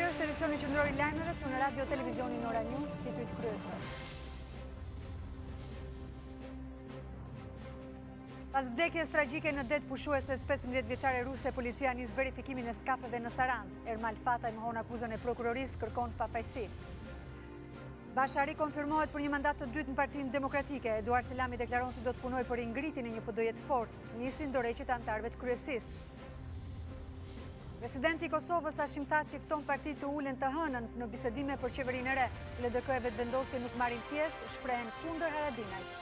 Ky është edicioni qendror i lajmeve këtu në Radio Televizionin Ora News, titujt kryesor. Pas vdekjes tragjike në det pushueses 15 vjeçare ruse, policia nis verifikimin e skafeve në Sarandë. Ermal Fataj mohon akuzën e prokurorisë, kërkon pafajësi. Bashari konfirmohet për një mandat të dytë në Partinë Demokratike. Eduard Selami deklaron se do të punojë për ngritjen e një PD-je të fortë, nisin dorëheqjet e anëtarëve të kryesisë. Presidenti i Kosovës Hashim Thaçi fton partitë të ulen të hënën në bisedime për qeverinë e re. LDK-e vetëvendosje nuk marrin pjesë, shprehen kundër Haradinajt.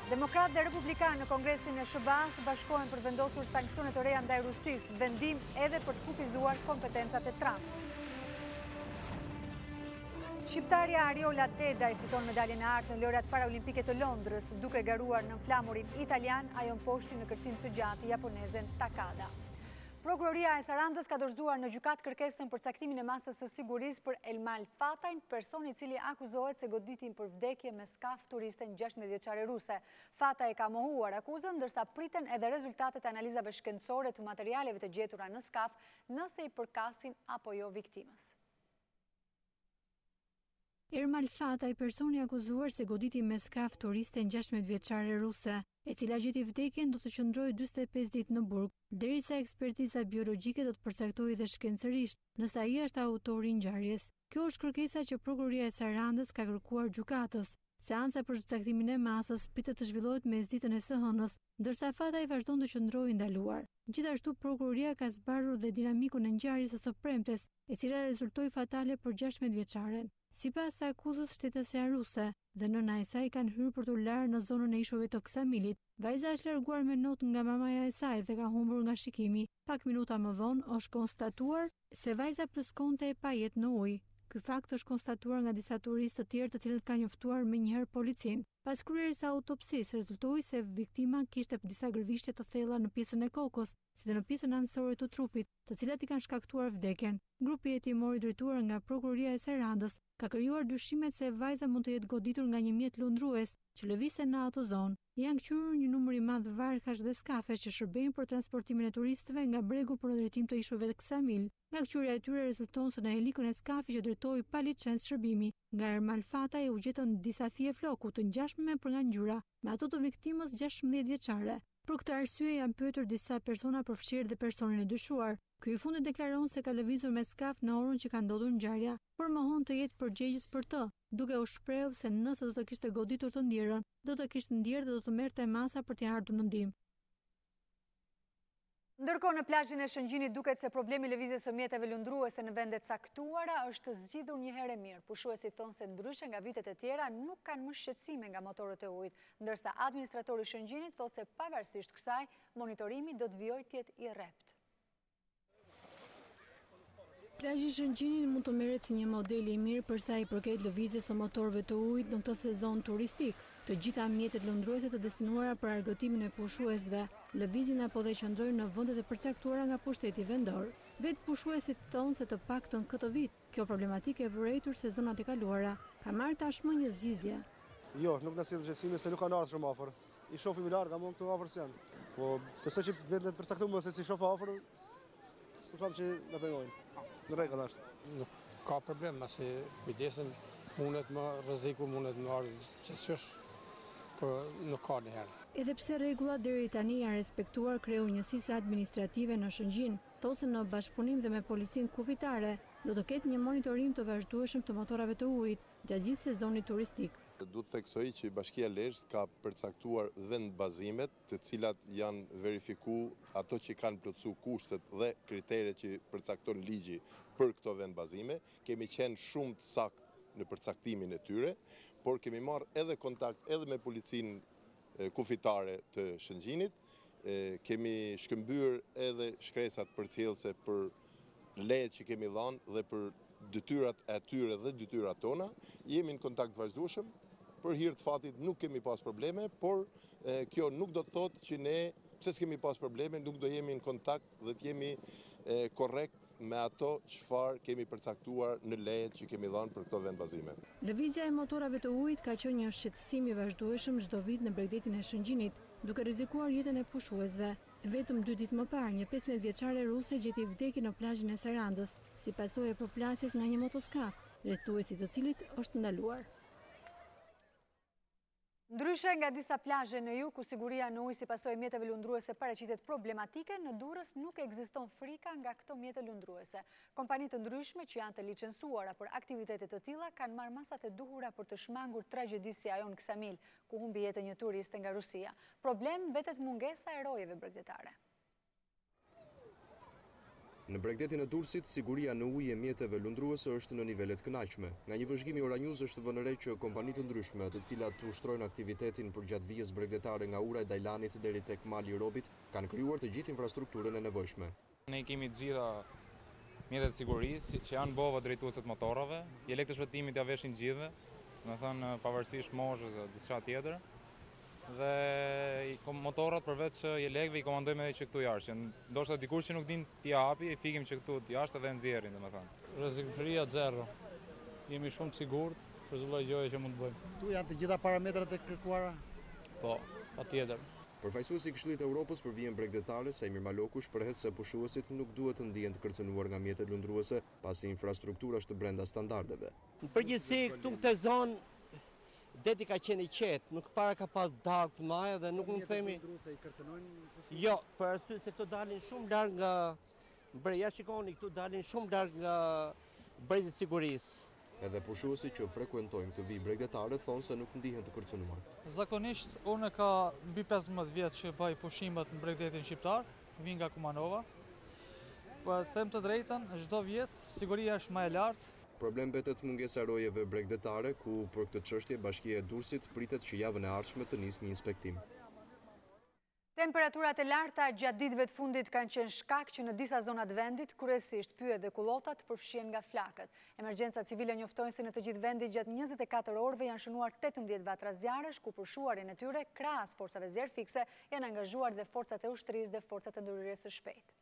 Demokratë dhe republikanë në Kongresin e SBA-s bashkohen për vendosur sanksione të reja ndaj Rusisë, vendim edhe për të kufizuar kompetencat e Trump. Shqiptarja Ariola Dedaj fiton medaljen e artë në lojrat paraolimpike të Londrës, duke garuar në flamurin italian, ajo mposhti në kërcim së gjatë japonezen Takada. Prokuroria e Sarandës ka dorëzuar në gjykat kërkesën për caktimin e masës së sigurisë për Ermal Fatajn, person i cili akuzohet se goditin për vdekje me skaf turiste në 16 vjeçare ruse. Fataj ka mohuar akuzën, ndërsa priten edhe rezultatet e analizave shkencore të materialeve të gjetura në skaf, nëse i përkasin apo jo viktimës. Ermal Fataj, personi akuzuar se goditi me skaf turiste në 16 vjeçare ruse, e cila gjeti vdekjen, do të qëndrojë 45 ditë në burg, derisa ekspertiza biologjike do të përcaktojë dhe shkencërisht nëse ai është autori i ngjarjes. Kjo është kërkesa që prokuroria e Sarandës ka kërkuar gjykatës. Seanca për caktimin e masës pritet të zhvillohet mesditën e së hënës, ndërsa Fataj vazhdon të qëndrojë ndaluar. Gjithashtu prokuroria ka zbarur dhe dinamikun e ngjarjes së premtes, e cila rezultoi fatale për 16 vjeçaren. Sipas akuzës shtetësja ruse dhe nëna e saj kanë hyrë për t'u larë në zonën e ishujve të Ksamilit. Vajza është larguar me notë nga mamaja e saj dhe ka humbur nga shikimi. Pak minuta më vonë është konstatuar se vajza plëskonte e pa jetë në ujë. Ky fakt është konstatuar nga disa turistë të tjerë të cilët kanë njoftuar menjëherë policin. Pas kryerjes së autopsisë rezultoi se viktima kishte disa gërvishtje të thella në pjesën e kokës, si dhe në pjesën anësore të trupit, të cilat i kanë shkaktuar vdekjen. Grupi hetimor i drejtuar nga prokuroria e Sarandës ka krijuar dyshimet se vajza mund të jetë goditur nga një mjet lundrues që lëvizte në ato zonë. Janë kthyer një numër i madh varkash dhe skafe që shërbejnë për transportimin e turistëve nga bregu për në drejtim të ishujve të Ksamil. Nga kthyrja e tyre rezulton se në helikun e skafit që drejtoi pa licencë shërbimi nga Ermal Fataj u gjetën disa fije floku të ngjashme për nga ngjyra me ato të viktimës 16 vjeçare. Për këtë arsye janë pyetur disa persona përfshirë dhe personin e dyshuar. Ky i fundit deklaron se ka lëvizur me skaf në orën që ka ndodhur ngjarja, por mohon të jetë përgjegjës për të, duke u shprehur se nëse do të kishte goditur të ndjerën, do të kishte ndjerë dhe do të merrte masa për t'i ardhur në ndihmë. Ndërkohë në plazhin e Shëngjinit duket se problemi i lëvizjes së mjeteve lundruese në vende të caktuara është zgjidhur një herë mirë. Pushuesit thonë se ndryshe nga vitet e tjera nuk kanë më shqetësime nga motorët e ujit, ndërsa administratori i Shëngjinit thotë se pavarësisht kësaj, monitorimi do të vijojë të jetë i rrept. Plazhi i Shëngjinit mund të merret si një model i mirë për sa i përket lëvizjes së motorëve të ujit në këtë sezon turistik. Të gjitha mjetet lundruese të destinuara për argëtimin e pushuesve lëvizin apo dhe qëndrojnë në vendet e përcaktuara nga pushteti vendor. Vetë pushuesit thonë se të paktën këtë vit, kjo problematikë e vërejtur sezonat e kaluara ka marrë tashmë një zgjidhje. Jo, nuk na sjell shqetësime se nuk kanë ardhur shumë afër. I shohim i larg, ama këtu afër janë. Po besoj që vendet përcaktuara se si shoh afër, s'e them që na pengojnë. Në rregull është. Nuk ka problem, se kujdesen mundet më rreziku, mundet më ardhë gjithçysh, por nuk ka njëherë. Edhe pse rregullat deri tani janë respektuar, kreu njësisë administrative në Shëngjin thotë se në bashkëpunim dhe me policinë kufitare do të ketë një monitorim të vazhdueshëm të motorave të ujit gjatë gjithë sezonit turistik. Duhet theksoj që Bashkia e Lezhës ka përcaktuar vend bazimet, të cilat janë verifiku ato që kanë plotësu kushtet dhe kriteret që përcakton ligji për këto vend bazime. Kemi qenë shumë të sakt në përcaktimin e tyre, por kemi marrë edhe kontakt edhe me policinë kufitare të Shëngjinit, kemi shkëmbyer edhe shkresat përcjellëse për lejet që kemi dhënë dhe për detyrat e tyre dhe detyrat tona. Jemi në kontakt vazhdueshëm. Për hir të fatit nuk kemi pas probleme, por kjo nuk do të thotë që ne, pse s'kemi pas probleme, nuk do jemi në kontakt dhe të jemi korrekt me ato çfarë kemi përcaktuar në lejet që kemi dhënë për këto vendbazime. Lëvizja e motorave të ujit ka qenë një shqetësim i vazhdueshëm çdo vit në bregdetin e Shëngjinit, duke rrezikuar jetën e pushuesve. Vetëm 2 ditë më parë, një 15 vjeçare ruse gjeti vdekur në plazhin e Sarandës, si pasojë e përplasjes nga një motoskaf, rrethuesi të cilit është ndaluar. Ndryshe nga disa plazhe në jug, ku siguria në ujë si pasojë e mjeteve lundruese paraqitet problematike, në Durrës nuk ekziston frika nga këto mjete lundruese. Kompani të ndryshme që janë të licencuara për aktivitete të tilla kanë marrë masat e duhura për të shmangur tragjedisë si ajo në Ksamil, ku humbi jetën një turiste nga Rusia. Problem mbetet mungesa e rojeve bregdetare. Në bregdetin e Durrësit, siguria në ujë e mjeteve lundruese është në nivele të kënaqshme. Nga një vëzhgim i Oranjuz është vënë re që kompani të ndryshme, të cilat ushtrojnë aktivitetin përgjatë vijës bregdetare nga ura e Dajlanit deri tek mali i Robit, kanë krijuar të gjithë infrastrukturën e nevojshme. Ne kemi të gjitha mjetet sigurisë që janë bova drejtuese të motorave, i lekë të shpëtimit ja veshin gjithë, do të thënë pavarësisht moshës e diçka tjetër. Dhe motorrat përveç i lekëve i komandojmë edhe që këtu jashtë. Ndoshta dikush që nuk din t'i hapi, i fikim që këtu jashtë edhe nxjerrin, domethënë. Rrezikshmëria zero. Jemi shumë të sigurt për çdo lloj gjëje që mund të bëjmë. Këtu janë të gjitha parametrat e kërkuara? Po, patjetër. Përfaqësuesi i Këshillit të Evropës për vijën bregdetare, Sajmir Maloku, shprehet se pushuesit nuk duhet të ndihen të kërcënuar nga mjetet lundruese, pasi infrastruktura është brenda standardeve. Në përgjithësi këtu këtë zonë deti ka qenë i qetë, nuk para ka pas dalë të maja dhe nuk mund të themi. Jo, për arsye se këto dalin shumë larg nga ja shikoni, këtu dalin shumë larg nga brezi i sigurisë. Edhe pushuesit që frekuentojnë këtë vijë bregdetare thonë se nuk ndihen të kërcënuar. Zakonisht unë ka mbi 15 vjet që bëj pushimet në bregdetin shqiptar, vi nga Kumanova. Po them të drejtën, çdo vjet siguria është më e lartë. Problem mbetet mungesa e rojeve bregdetare, ku për këtë çështje Bashkia e Durrësit pritet që javën e ardhshme të nisë një inspektim. Temperaturat e larta gjatë ditëve të fundit kanë qenë shkak që në disa zona të vendit, kryesisht pyet dhe kullotat, përfshihen nga flakët. Emergjenca civile njoftojnë se në të gjithë vendit gjatë 24 orëve janë shënuar 18 vatra zjarresh, ku për shuarin e tyre, krahas forcave zjarr fikse, janë angazhuar dhe forcat e ushtrisë dhe forcat e ndërhyrjes së shpejtë.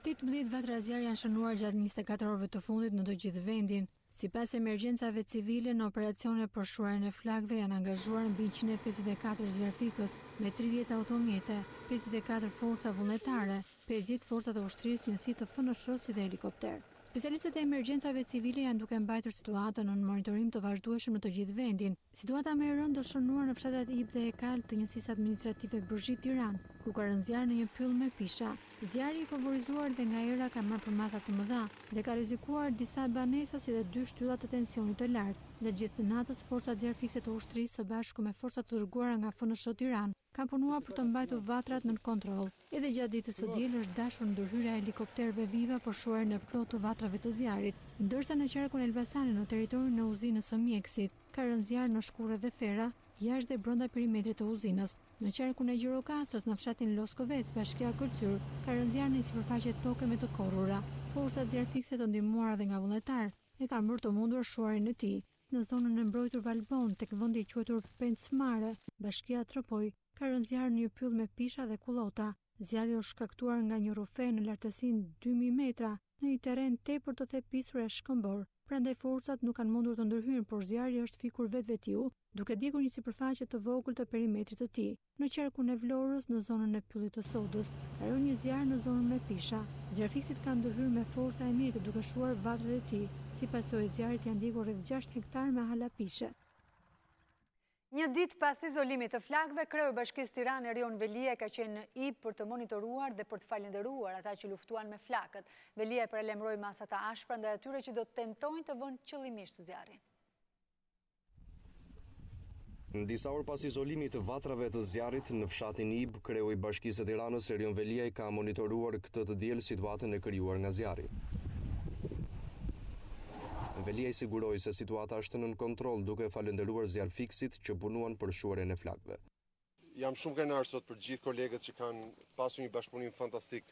18 vatra zjarr janë shënuar gjatë 24 orëve të fundit në të gjithë vendin. Sipas emergjencave civile, në operacione për shuarin e flakëve janë angazhuar mbi 154 zjarfikës me 30 automjete, 54 forca vullnetare, 50 forcat e ushtrisë, njësi të FNSH-s dhe helikopter. Specialistët e emergjencave civile janë duke mbajtur situatën në monitorim të vazhdueshëm në të gjithë vendin. Situata më e rëndë është shënuar në fshatat Ib dhe Ekal të njësisë administrative Bërgjit Tiran, ku ka rënë zjarr në një pyll me pisha. Zjarri i favorizuar dhe nga era ka marrë përmatha të mëdha dhe ka rrezikuar disa banesa si dhe 2 shtylla të tensionit të lartë. Gjatë gjithë natës, forcat zjarfikse të ushtrisë së bashku me forcat të dërguara nga FNSH Tiran kanë punuar për të mbajtur vatrat në kontroll. Edhe gjatë ditës së diel është dashur ndërhyrja e helikopterëve Viva për shuarin e plotë të vatrave të zjarrit, ndërsa në qarkun Elbasani në territorin e uzinës së Mjekësit ka rënë zjarr në shkure dhe fera, jashtë dhe brenda perimetrit të uzinës. Në qarkun e Gjirokastrës në fshatin Loskovec, bashkia Kërcyr, ka rënë zjarr në sipërfaqe toke me të korrura. Forcat zjarfikse të ndihmuara dhe nga vullnetar e kanë bërë të mundur shuarin e tij. Në zonën e mbrojtur Valbon, tek vendi i quajtur Pencmare, bashkia Tropoj, ka rënë zjarr në një pyll me pisha dhe kullota. Zjarri është shkaktuar nga një rufe në lartësinë 2000 metra në një terren tepër të thepisur e shkëmbor. Prandaj forcat nuk kanë mundur të ndërhyjnë, por zjarri është fikur vetvetiu, duke djegur një sipërfaqe të vogël të perimetrit të tij. Në qarkun e Vlorës, në zonën e pyllit të Sodës, ka rënë një zjarr në zonën me pisha. Zjarfiksit kanë ndërhyrë me forca e mjetit duke shuar vatrat e tij. Si pasojë e zjarrit janë ndjekur rreth 6 hektar me hala pishe. Një ditë pas izolimit të flakëve, kreu i Bashkisë Tiranë Erion Velia ka qenë në Ib për të monitoruar dhe për të falenderuar ata që luftuan me flakët. Velia e paralajmëroi masat e ashpra ndaj atyre që do të tentojnë të vënë qëllimisht zjarrin. Në disa orë pas izolimit të vatrave të zjarrit në fshatin Ib, kreu i Bashkisë së Tiranës Erion Velia ka monitoruar këtë të diel situatën e krijuar nga zjarri. Velia i siguroi se situata është nën kontroll, duke falenderuar zjarfiksit që punuan për shuarin e flakëve. Jam shumë krenar sot për gjithë kolegët që kanë pasur një bashkëpunim fantastik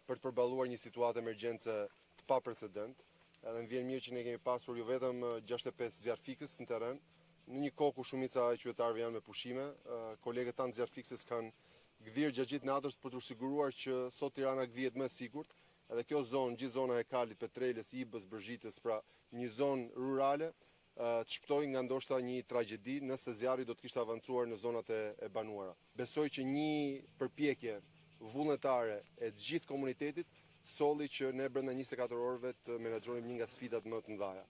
për të përballuar një situatë emergjence të paprecedent. Edhe më vjen mirë që ne kemi pasur jo vetëm 65 zjarfikës në terren, në një kohë ku shumica e qytetarëve janë me pushime, kolegët tanë zjarfikës kanë gdhirë gjatë gjithë natës për të siguruar që sot Tirana gdhihet më sigurt. Edhe kjo zonë, gjithë zona e Kalit, Petrelës, Ibës, Bërgjitës, pra një zonë rurale, të shpëtoj nga ndoshta një tragjedi nëse zjarri do të kishte avancuar në zonat e banuara. Besoj që një përpjekje vullnetare e të gjithë komunitetit solli që ne brenda 24 orëve të menaxhojmë një nga sfidat më të mëdha.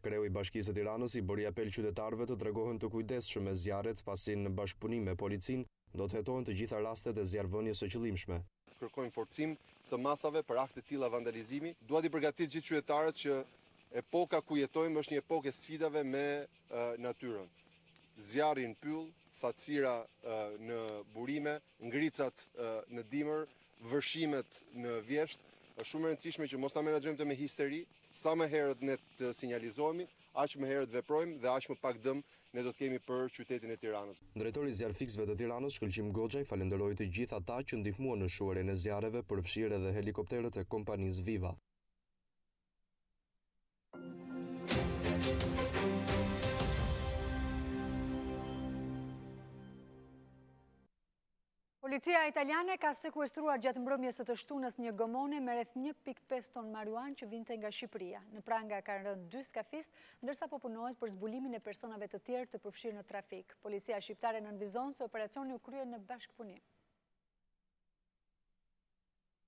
Kreu i Bashkisë së Tiranës i bëri apel qytetarëve të tregohen të kujdesshëm me zjarret, pasi në bashkëpunim me policinë do të hetohen të gjitha rastet e zjarrvënies së qëllimshme. Kërkojmë forcim të masave për akte të tilla vandalizimi. Dua t'i përgatitë gjithë qytetarët që epoka ku jetojmë është një epokë e sfidave me natyrën. Zjarri në pyll, thatësira në burime, ngricat në dimër, vërshimet në vjesht. Është shumë e rëndësishme që mos ta menaxhojmë të me histeri, sa më herët ne të sinjalizohemi, aq më herët veprojmë dhe aq më pak dëm ne do të kemi për qytetin e Tiranës. Drejtori i zjarrfiksëve të Tiranës, Shkëlqim Goxhaj, falenderoi të gjithë ata që ndihmuan në shuarjen e zjarreve, përfshirë edhe helikopterët e kompanisë Viva. Policia italiane ka sekuestruar gjatë mbrëmjes së të shtunës një gomone me rreth 1.5 ton marijuan që vinte nga Shqipëria. Në pranga kanë rënë 2 skafist, ndërsa po punohet për zbulimin e personave të tjerë të përfshirë në trafik. Policia shqiptare nënvizon se operacioni u krye në bashkëpunim.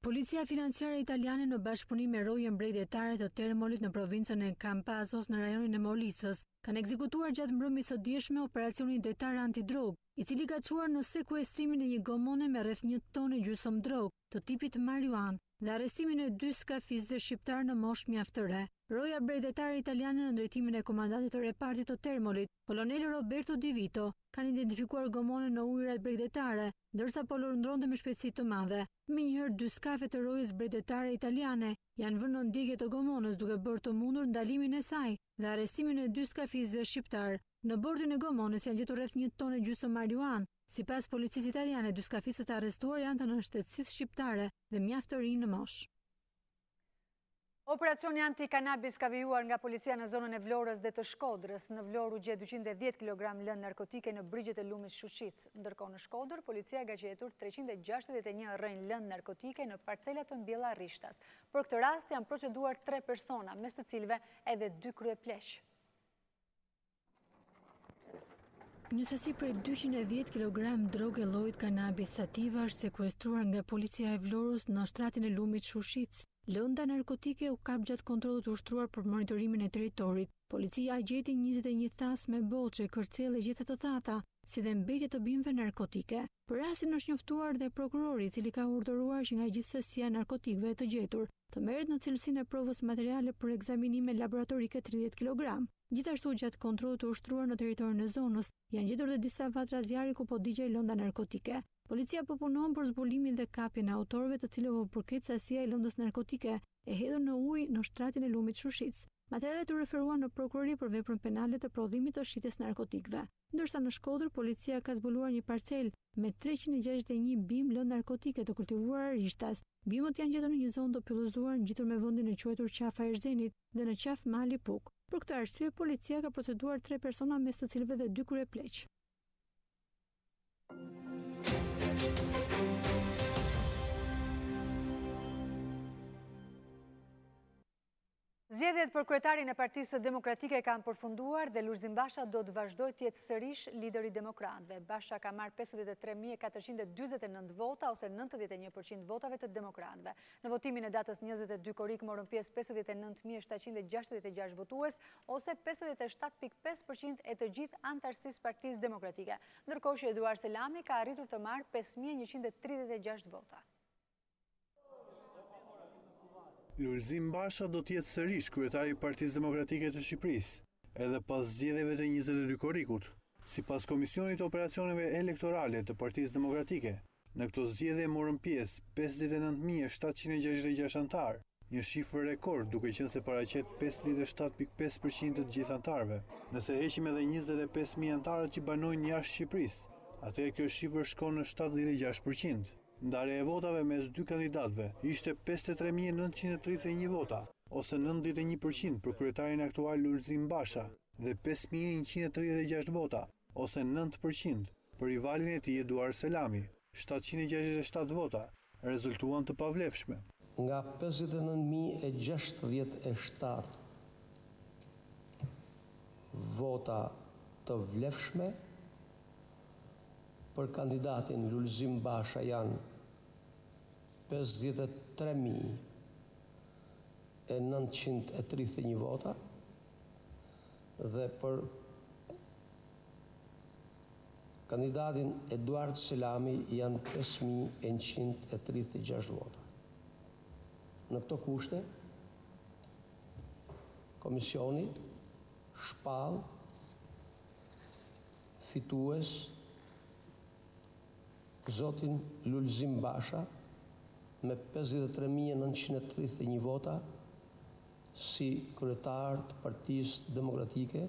Policia financiare italiane në bashkëpunim me rojën mbretëtare të Termolit në provincën e Campazos në rajonin e Molisës, kanë ekzekutuar gjatë mbrëmjes së dieshme operacionin detar antidrog, i cili ka çuar në sekuestrimin e një gomone me rreth 1 tonë gjysmë drog të tipit marijuan dhe arrestimin e 2 skafistëve shqiptar në moshë mjaft të re. Roja mbretëtare italiane në drejtimin e komandantit të repartit të Termolit, kolonel Roberto Di Vito, kanë identifikuar gomonën në ujërat mbretëtare, ndërsa po lundronte me shpejtësi të madhe. Menjëherë 2 skafe të rojës mbretëtare italiane janë vënë në ndjekje të gomonës duke bërë të mundur ndalimin e saj dhe arrestimin e 2 skafistëve shqiptar. Në bordin e gomonës janë gjetur rreth 1 tonë gjysmë marijuan. Sipas policisë italiane, 2 skafistët e arrestuar janë të nënshtetësisë shqiptare dhe mjaft të rinj në moshë. Operacioni anti-kanabis ka vijuar nga policia në zonën e Vlorës dhe të Shkodrës. Në Vlorë u gjet 210 kg lëndë narkotike në brigjet e lumit Shushicë. Ndërkohë në Shkodër, policia ka gjetur 361 rrënjë lëndë narkotike në parcela të mbjella Rishtas. Për këtë rast janë proceduar 3 persona, mes të cilëve edhe 2 kryepleq. Një sasi prej 210 kg drogë e llojit kanabis sativa është sekuestruar nga policia e Vlorës në shtratin e lumit Shushicë. Lënda narkotike u kap gjatë kontrollit të ushtruar për monitorimin e territorit. Policia gjeti 21 thas me boçe, kërcele e gjethe të thata, si dhe mbetje të bimëve narkotike. Për rastin është njoftuar dhe prokurori, i cili ka urdhëruar që nga gjithësia e narkotikëve të gjetur të merret në cilësinë e provës materiale për ekzaminime laboratorike 30 kg. Gjithashtu gjatë kontrollit të ushtruar në territorin e zonës janë gjetur dhe disa vatra zjarri ku po digjej lënda narkotike. Policia po punon për zbulimin dhe kapjen e autorëve të cilëve u përket sasia e lëndës narkotike e hedhur në ujë në shtratin e lumit Shushicë. Materialet u referuan në prokurori për veprën penale të prodhimit të shitjes narkotikëve. Ndërsa në Shkodër, policia ka zbuluar një parcel me 361 bimë lëndë narkotike të kultivuara Rishtas. Bimët janë gjetur në një zonë të pyllëzuar ngjitur me vendin e quajtur qafa e Erzenit dhe në qaf Mali Puk. Për këtë arsye, policia ka proceduar 3 persona mes të cilëve dhe 2 kryepleq. Zgjedhjet për kryetarin e Partisë Demokratike kanë përfunduar dhe Lulzim Basha do të vazhdojë të jetë sërish lideri i demokratëve. Basha ka marrë 53.449 vota ose 91% votave të demokratëve. Në votimin e datës 22 korrik morën pjesë 59.766 votues ose 57.5% e të gjithë anëtarësisë Partisë Demokratike. Ndërkohë që Eduard Selami ka arritur të marrë 5.136 vota. Lulzim Basha do të jetë sërish kryetari i Partisë Demokratike të Shqipërisë, edhe pas zgjedhjeve të 22 korrikut. Sipas Komisionit të Operacioneve Elektorale të Partisë Demokratike, në këto zgjedhje morën pjesë 59.766 anëtar, një shifër rekord duke qenë se paraqet 57.5% të gjithë anëtarëve. Nëse heqim edhe 25.000 anëtarët që banojnë jashtë Shqipërisë, atëherë kjo shifër shkon në 76%. Ndarja e votave mes 2 kandidatëve ishte 53.931 vota, ose 91% për kryetarin aktual Lulzim Basha dhe 5.136 vota, ose 9% për rivalin e tij Eduard Selami. 767 vota rezultuan të pavlefshme. Nga 59.067 vota të vlefshme, për kandidatin Lulzim Basha janë 53.931 vota dhe për kandidatin Eduard Selami janë 5.136 vota. Në këto kushte, komisioni shpall fitues zotin Lulzim Basha me 53.931 vota si kryetar të Partisë Demokratike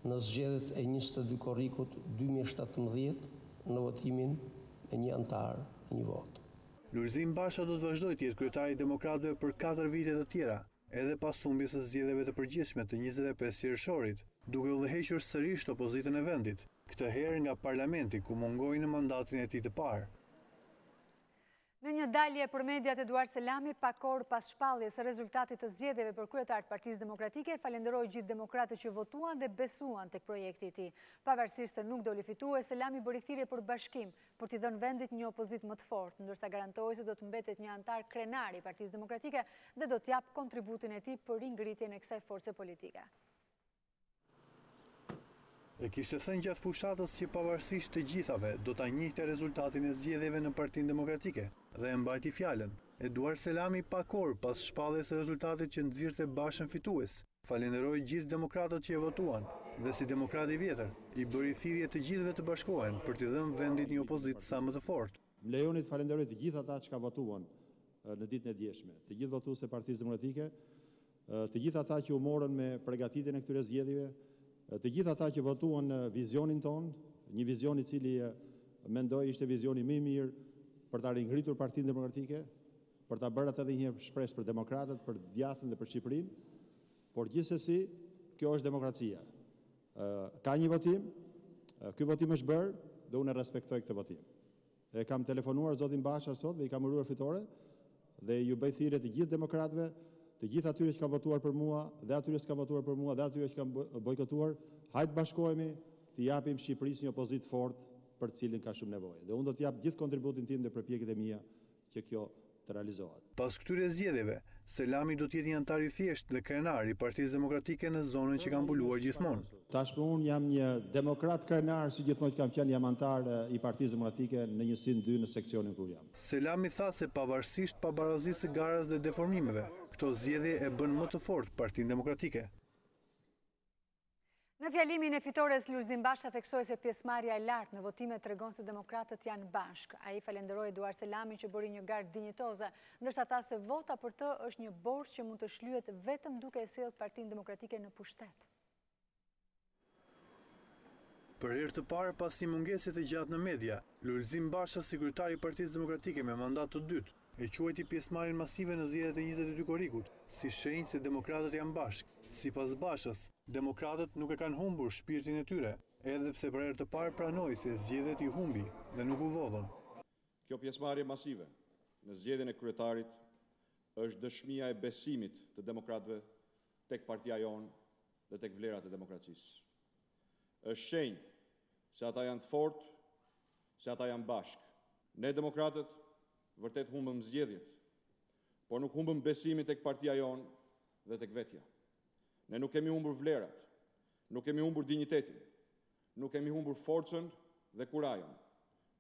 në zgjedhjet e 22 korrikut 2017 në votimin me një antar, një votë. Lulzim Basha do të vazhdojë të jetë kryetari i Demokratëve për 4 vite të tjera, edhe pas humbjes së zgjedhjeve të përgjithshme të 25 qershorit, duke udhëhequr sërish opozitën e vendit, këtë herë nga parlamenti ku mungoi në mandatin e tij të parë. Në një dalje për mediat, Eduard Selami, pak orë pas shpalljes së rezultatit të zgjedhjeve për kryetar të Partisë Demokratike, falenderoi gjithë demokratët që votuan dhe besuan tek projekti i tij. Pavarësisht se nuk doli fitues, Selami bëri thirrje për bashkim, për t'i dhënë vendit një opozitë më të fortë, ndërsa garantoi se do të mbetet një antar krenar i Partisë Demokratike dhe do t'jap kontributin e tij për ringritjen e kësaj force politike. E kishte thënë gjatë fushatës që pavarësisht të gjithave do ta njihte rezultatin e zgjedhjeve në Partinë Demokratike dhe e mbajti fjalën. Eduard Selami pak orë pas shpalljes së rezultatit që nxirrte Bashën fitues, falenderoi gjithë demokratët që e votuan dhe si demokrat i vjetër i bëri thirrje të gjithëve të bashkohen për t'i dhënë vendit një opozitë sa më të fortë. Më lejoni të falenderoj të gjithë ata që votuan në ditën e djeshme, të gjithë votuesit e Partisë Demokratike, të gjithë ata që u morën me përgatitjen e këtyre zgjedhjeve, të gjithë ata që votuan në vizionin ton, një vizion i cili mendoj ishte vizioni më i mirë për ta ringritur Partinë Demokratike, për ta bërë atë edhe një shpresë për demokratët, për djathtën dhe për Shqipërinë, por gjithsesi kjo është demokracia. Ka një votim, ky votim është bërë dhe unë respektoj këtë votim. E kam telefonuar zotin Basha sot dhe i kam uruar fitore dhe ju bëj thirrje të gjithë demokratëve, të gjithë atyre që kanë votuar për mua dhe atyre që kanë votuar për mua dhe atyre që kanë bojkotuar, hajtë bashkohemi të japim Shqipërisë një opozitë fortë për cilin ka shumë nevojë. Dhe unë do të jap gjithë kontributin tim dhe përpjekjet e mia që kjo të realizohet. Pas këtyre zgjedhjeve, Selami do të jetë një antar i thjeshtë dhe krenar i Partisë Demokratike në zonën që ka mbuluar gjithmonë. Tashmë unë jam një demokrat krenar, si gjithmonë që kam qenë, jam antar i Partisë Demokratike në njësinë 2 në seksionin kur jam. Selami tha se pavarësisht pabarazisë së garës dhe deformimeve, këto zgjedhje e bën më të fortë Partinë Demokratike. Në fjalimin e fitores, Lulzim Basha theksoi se pjesëmarrja e lartë në votime tregon se demokratët janë bashkë. Ai falenderoi Eduard Selamin që bëri një garë dinjitoze, ndërsa tha se vota për të është një borxh që mund të shlyhet vetëm duke e sjellë Partinë Demokratike në pushtet. Për herë të parë pas një mungese të gjatë në media, Lulzim Basha, si kryetari i Partisë Demokratike me mandat të dytë, e quajti pjesëmarrjen masive në zgjedhjet e 22 korrikut, si shenjë se demokratët janë bashkë. Sipas Bashës, demokratët nuk e kanë humbur shpirtin e tyre, edhe pse për herë të parë pranoi se zgjedhjet i humbi dhe nuk u vodhën. Kjo pjesëmarrje masive në zgjedhjen e kryetarit është dëshmia e besimit të demokratëve tek partia jonë dhe tek vlerat e demokracisë. Është shenjë se ata janë të fortë, se ata janë bashkë. Ne demokratët vërtet humbëm zgjedhjet, por nuk humbëm besimin tek partia jonë dhe tek vetja. Ne nuk kemi humbur vlerat, nuk kemi humbur dinjitetin, nuk kemi humbur forcën dhe kurajën,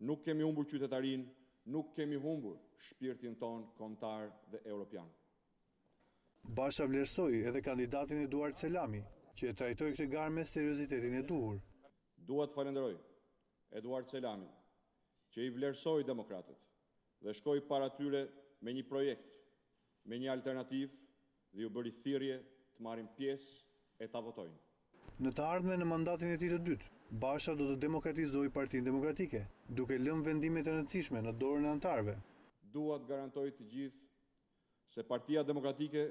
nuk kemi humbur qytetarinë, nuk kemi humbur shpirtin ton kombëtar dhe europian. Basha vlerësoi edhe kandidatin Eduard Selami, që e trajtoi këtë garë me seriozitetin e duhur. Dua të falenderoj Eduard Selamin, që i vlerësoi demokratët dhe shkoi para tyre me një projekt, me një alternativë dhe ju bëri thirrje të marrin pjesë e ta votojnë. Në të ardhmen në mandatin e tij të dytë, Basha do të demokratizojë Partinë Demokratike, duke lënë vendimet e rëndësishme në dorën e antarëve. Dua të garantoj të gjithë se Partia Demokratike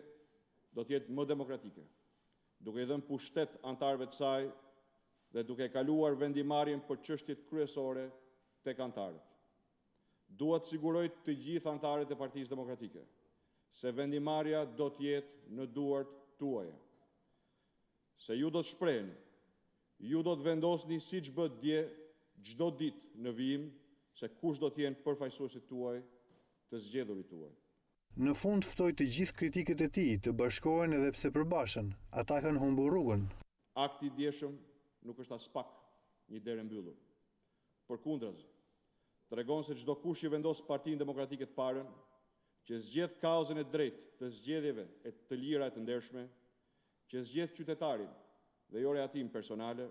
do të jetë më demokratike, duke i dhënë pushtet antarëve të saj dhe duke kaluar vendimarrjen për çështjet kryesore tek antarët. Duhet siguroj të gjithë antarët e Partisë Demokratike se vendimarrja do të jetë në duart tuaja. Se ju do të shprehni, ju do të vendosni siç bëhet dje çdo ditë në vijim se kush do të jenë përfaqësuesit tuaj të zgjedhurit tuaj. Në fund ftoi të gjithë kritikët e tij të bashkohen edhe pse përbashën, ata kanë humbur rrugën. Akti i djeshëm nuk është as pak një derë mbyllur. Përkundrazi, tregon se çdo kush i vendos Partinë Demokratike të parën, që zgjedh kauzën e drejtë të zgjedhjeve e të lira e të ndershme, që zgjedh qytetarin dhe jo rehatim personale,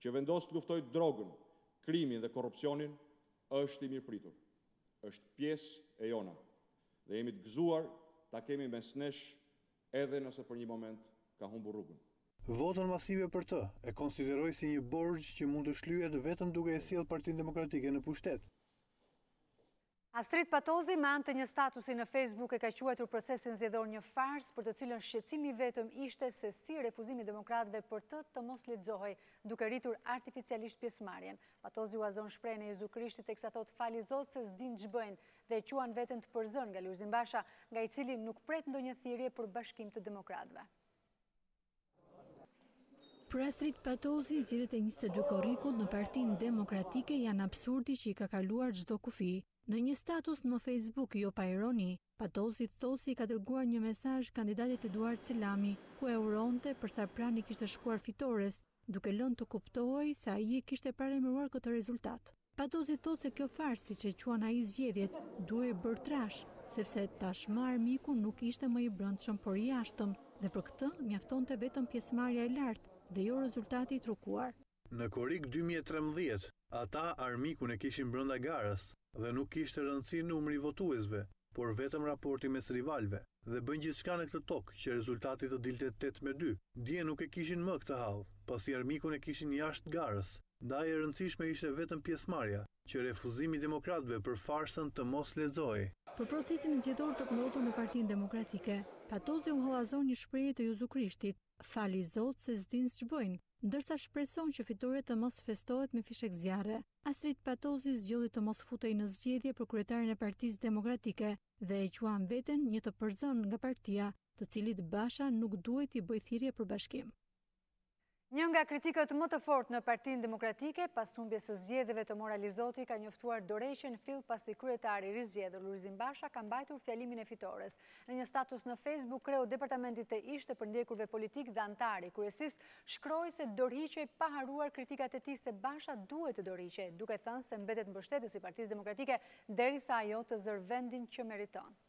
që vendos të luftojë drogën, krimin dhe korrupsionin, është i mirëpritur. Është pjesë e jona dhe jemi të gëzuar ta kemi mes nesh edhe nëse për një moment ka humbur rrugën. Votën masive për të e konsideroi si një borxh që mund të shlyhet vetëm duke e sjellë Partinë Demokratike në pushtet. Astrid Patozi me anë të një statusi në Facebook e ka quajtur procesin zgjedhor një fars, për të cilën shqetësimi i vetëm ishte se si refuzimi i demokratëve për të mos lexohej, duke rritur artificialisht pjesëmarrjen. Patozi u azon shprehjen e Jezu Krishtit teksa thot fali Zot se s'din ç'bëjnë dhe e quan veten të përzën nga Lulzim Basha, nga i cili nuk pret ndonjë thirrje për bashkim të demokratëve. Për Astrid Patozi, zgjedhjet e 22 korrikut në Partinë Demokratike janë absurdi që i ka kaluar çdo kufi. Në një status në Facebook, jo pa ironi, Patozi thotë se i ka dërguar një mesazh kandidatit Eduard Selami, ku e uronte për sa pranë i kishte shkuar fitores, duke lënë të kuptohej se ai e kishte paremëruar këtë rezultat. Patozi thotë se kjo farsë, siç e quan ai zgjedhjet, duhej bërë trash, sepse tashmë armiku nuk ishte më i brendshëm por i jashtëm, dhe për këtë mjaftonte vetëm pjesëmarrja e lartë dhe jo rezultati i trukuar. Në korrik 2013, ata armikun e kishin brenda garës dhe nuk kishte rëndësi numri i votuesve, por vetëm raporti mes rivalëve, dhe bën gjithçka në këtë tokë që rezultati të dilte 8-2. Dje nuk e kishin më këtë hall, pasi armikun e kishin jashtë garës. Ndaj e rëndësishme ishte vetëm pjesëmarrja, që refuzimi i demokratëve për farsën të mos lexohej. Për procesin zgjedhor të plotën në Partinë Demokratike, Patozi u hollazon një shprehje të Jezu Krishtit, fali Zot se s'din ç'bëjnë, ndërsa shpreson që fitoria të mos festohet me fishek zjarre. Astrid Patozi zgjodhi të mos futej në zgjedhje për kryetarin e Partisë Demokratike dhe e quan veten një të përzën nga partia, të cilit Basha nuk duhet i bëjë thirrje për bashkim. Një nga kritikët më të fortë në Partinë Demokratike, pas humbjes së zgjedhjeve të Moralizoti, ka njoftuar dorëheqjen fill pasi kryetari i rizgjedhur Lulzim Basha ka mbajtur fjalimin e fitores. Në një status në Facebook, kreu departamentit të ish të përndjekurve politik dhe antari i kryesisë shkroi se dorëhiqej pa haruar kritikat e tij se Basha duhet të dorëhiqej, duke thënë se mbetet mbështetës i Partisë Demokratike derisa ajo të zërë vendin që meriton.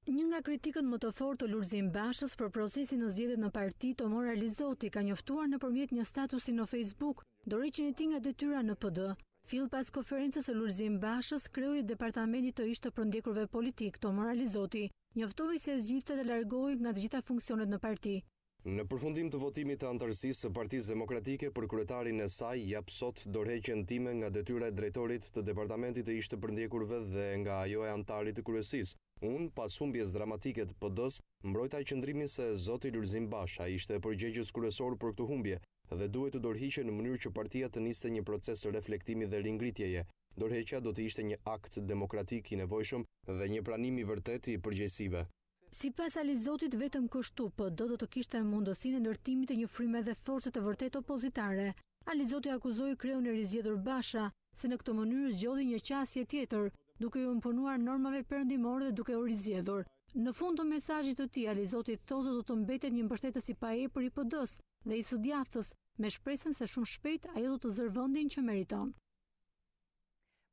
Një nga kritikët më të fortë të Lulzim Bashës për procesin në zgjedhjet në parti të Moralizoti ka njoftuar nëpërmjet një statusi në Facebook dorëheqjen e tij nga detyra në PD. Fill pas konferencës së Lulzim Bashës, kreu i departamentit të ish të përndjekurve politik të Moralizoti njoftoi se zgjidhte të largohej nga të gjitha funksionet në parti. Në përfundim të votimit të antarësisë së Partisë Demokratike për kryetarin e saj jap sot dorëheqjen time nga detyra e drejtorit të departamentit të ish të përndjekurve dhe nga ajo e antarit të kryesisë. Unë, pas humbjes dramatike të PD-s, mbrojta qëndrimin se zoti Lulzim Basha ishte përgjegjës kryesor për këtë humbje dhe duhet të dorëhiqej në mënyrë që partia të niste një proces reflektimi dhe ringritjeje. Dorëheqja do të ishte një akt demokratik i nevojshëm dhe një pranim i vërtet i përgjegjësive. Sipas Alizotit, vetëm kështu PD do të kishte mundësinë e ndërtimit të një fryme dhe force të vërtet opozitare. Alizoti akuzoi kreun e rizgjedhur Basha se në këtë mënyrë zgjodhi një qasje tjetër, duke u imponuar normave perëndimore dhe duke u rizgjedhur. Në fund të mesazhit të tij, Alizoti thotë se do të mbetet një mbështetës i paepër i PD-s dhe i së djathtës, me shpresën se shumë shpejt ajo do të zërë vendin që meriton.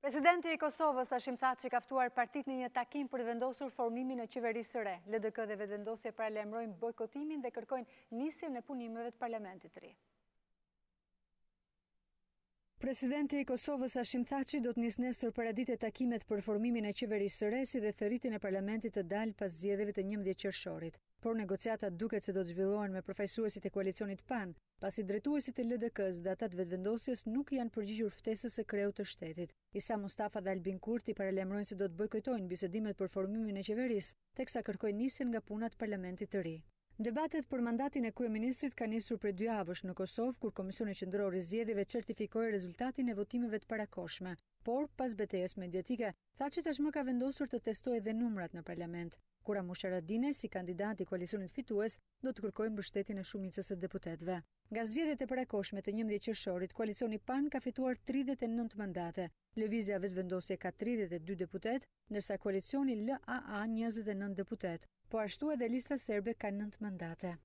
Presidenti i Kosovës Hashim Thaçi ka ftuar partitë në një takim për të vendosur formimin e qeverisë së re. LDK dhe Vetëvendosje paralajmërojnë bojkotimin dhe kërkojnë nisjen e punimeve të parlamentit të ri. Presidenti i Kosovës Hashim Thaçi do të nisë nesër paradite takimet për formimin e qeverisë së re si dhe thërritjen e parlamentit të dalë pas zgjedhjeve të 11 qershorit. Por negociatat duket se do të zhvillohen me përfaqësuesit e koalicionit PAN, pasi drejtuesit e LDK-s dhe ata të Vetëvendosjes nuk janë përgjigjur ftesës së kreut të shtetit. Isa Mustafa dhe Albin Kurti paralajmërojnë se do të bojkotojnë bisedimet për formimin e qeverisë, teksa kërkojnë nisjen nga puna të parlamentit të ri. Debatet për mandatin e kryeministrit ka nisur prej 2 javësh në Kosovë, kur Komisioni Qendror i Zgjedhjeve certifikoi rezultatin e votimeve të parakohshme, por pas betejës mediatike, tha që tashmë ka vendosur të testojë edhe numrat në parlament. Kura Musharadine, si kandidat i koalicionit fitues, do të kërkojë mbështetjen e shumicës së deputetëve. Nga zgjedhjet e parakohshme të 11 qershorit, koalicioni PAN ka fituar 39 mandate. Lëvizja vetëvendosje ka 32 deputet, ndërsa koalicioni LAA 29 deputet, po ashtu edhe lista serbe ka 9 mandate.